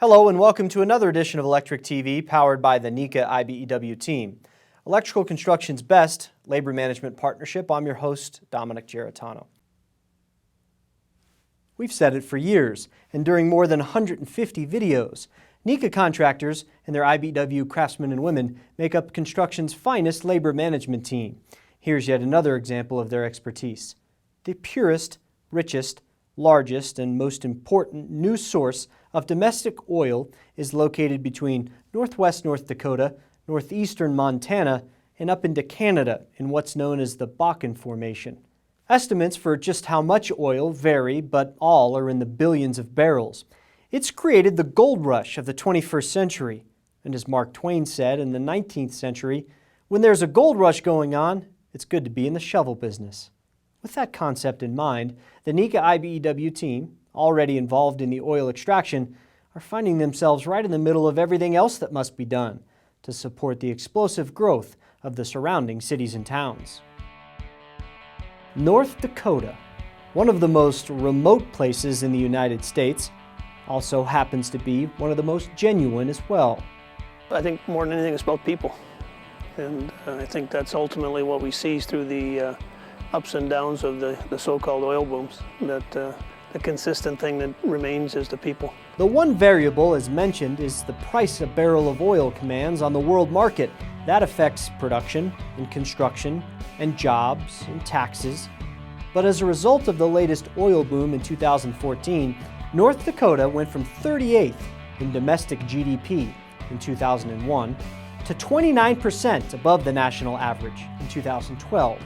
Hello and welcome to another edition of Electric TV powered by the NECA IBEW team. Electrical Construction's best labor management partnership. I'm your host, Dominic Geritano. We've said it for years, and during more than 150 videos, NECA contractors and their IBEW craftsmen and women make up construction's finest labor management team. Here's yet another example of their expertise. The purest, richest, largest, and most important new source of domestic oil is located between northwest North Dakota, northeastern Montana, and up into Canada in what's known as the Bakken Formation. Estimates for just how much oil vary, but all are in the billions of barrels. It's created the gold rush of the 21st century, and as Mark Twain said in the 19th century, when there's a gold rush going on, it's good to be in the shovel business. With that concept in mind, the NECA IBEW team, already involved in the oil extraction, are finding themselves right in the middle of everything else that must be done to support the explosive growth of the surrounding cities and towns. North Dakota, one of the most remote places in the United States, also happens to be one of the most genuine as well. I think more than anything it's about people, and I think that's ultimately what we see through the ups and downs of the so-called oil booms, that the consistent thing that remains is the people. The one variable, as mentioned, is the price a barrel of oil commands on the world market. That affects production and construction and jobs and taxes. But as a result of the latest oil boom in 2014, North Dakota went from 38th in domestic GDP in 2001 to 29% above the national average in 2012.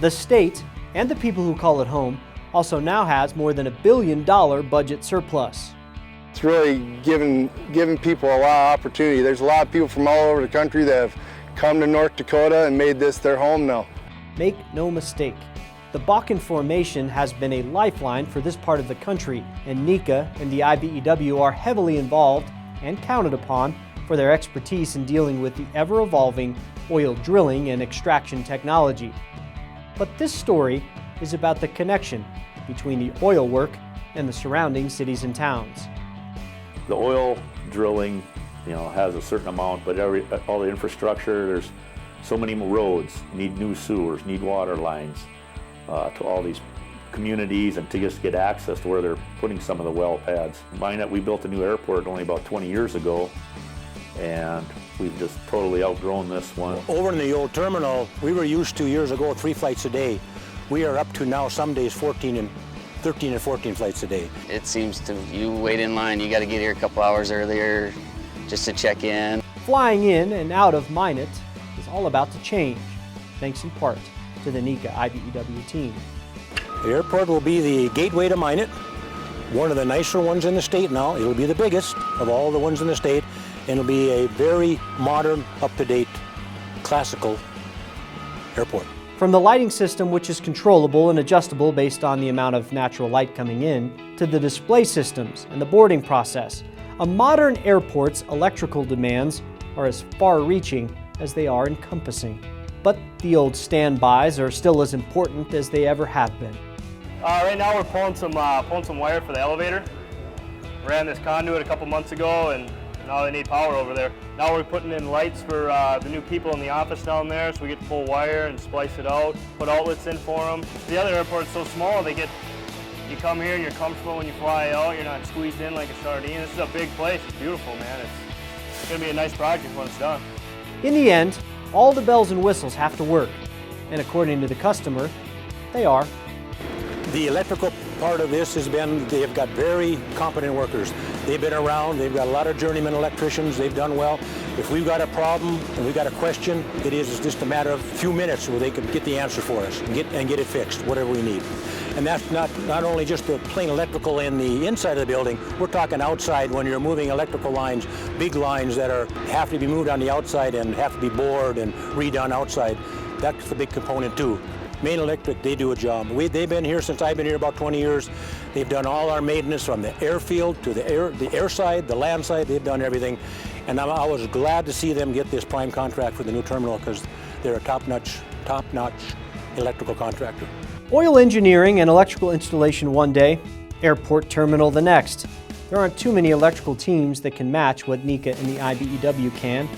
The state, and the people who call it home, also now has more than $1 billion budget surplus. It's really giving people a lot of opportunity. There's a lot of people from all over the country that have come to North Dakota and made this their home now. Make no mistake, the Bakken Formation has been a lifeline for this part of the country, and NECA and the IBEW are heavily involved and counted upon for their expertise in dealing with the ever-evolving oil drilling and extraction technology. But this story is about the connection between the oil work and the surrounding cities and towns. The oil drilling, has a certain amount, but all the infrastructure, there's so many roads, need new sewers, need water lines to all these communities, and to just get access to where they're putting some of the well pads. Minot, we built a new airport only about 20 years ago, and we've just totally outgrown this one. Over in the old terminal, we were used to years ago 3 flights a day. We are up to now some days 13 and 14 flights a day. It seems to, you wait in line, you got to get here a couple hours earlier just to check in. Flying in and out of Minot is all about to change, thanks in part to the NECA IBEW team. The airport will be the gateway to Minot, one of the nicer ones in the state now. It'll be the biggest of all the ones in the state, and it'll be a very modern, up-to-date, classical airport. From the lighting system, which is controllable and adjustable based on the amount of natural light coming in, to the display systems and the boarding process, a modern airport's electrical demands are as far-reaching as they are encompassing. But the old standbys are still as important as they ever have been. Right now we're pulling some wire for the elevator. Ran this conduit a couple months ago, and now they need power over there. Now we're putting in lights for the new people in the office down there, so we get to pull wire and splice it out, put outlets in for them. The other airport's so small, you come here and you're comfortable when you fly out, you're not squeezed in like a sardine. This is a big place, it's beautiful, man. It's gonna be a nice project when it's done. In the end, all the bells and whistles have to work, and according to the customer, they are. The electrical part of this has been, they've got very competent workers. They've been around, they've got a lot of journeyman electricians, they've done well. If we've got a problem and we've got a question, it's just a matter of a few minutes where they can get the answer for us and get it fixed, whatever we need. And that's not only just the plain electrical in the inside of the building, we're talking outside when you're moving electrical lines, big lines that have to be moved on the outside and have to be bored and redone outside. That's the big component too. Main Electric, they do a job. They've been here since I've been here about 20 years. They've done all our maintenance from the airfield to the air side, the land side. They've done everything. And I was glad to see them get this prime contract for the new terminal because they're a top-notch electrical contractor. Oil engineering and electrical installation one day, airport terminal the next. There aren't too many electrical teams that can match what NECA and the IBEW can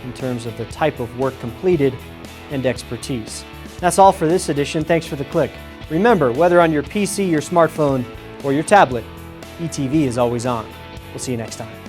in terms of the type of work completed and expertise. That's all for this edition. Thanks for the click. Remember, whether on your PC, your smartphone, or your tablet, ETV is always on. We'll see you next time.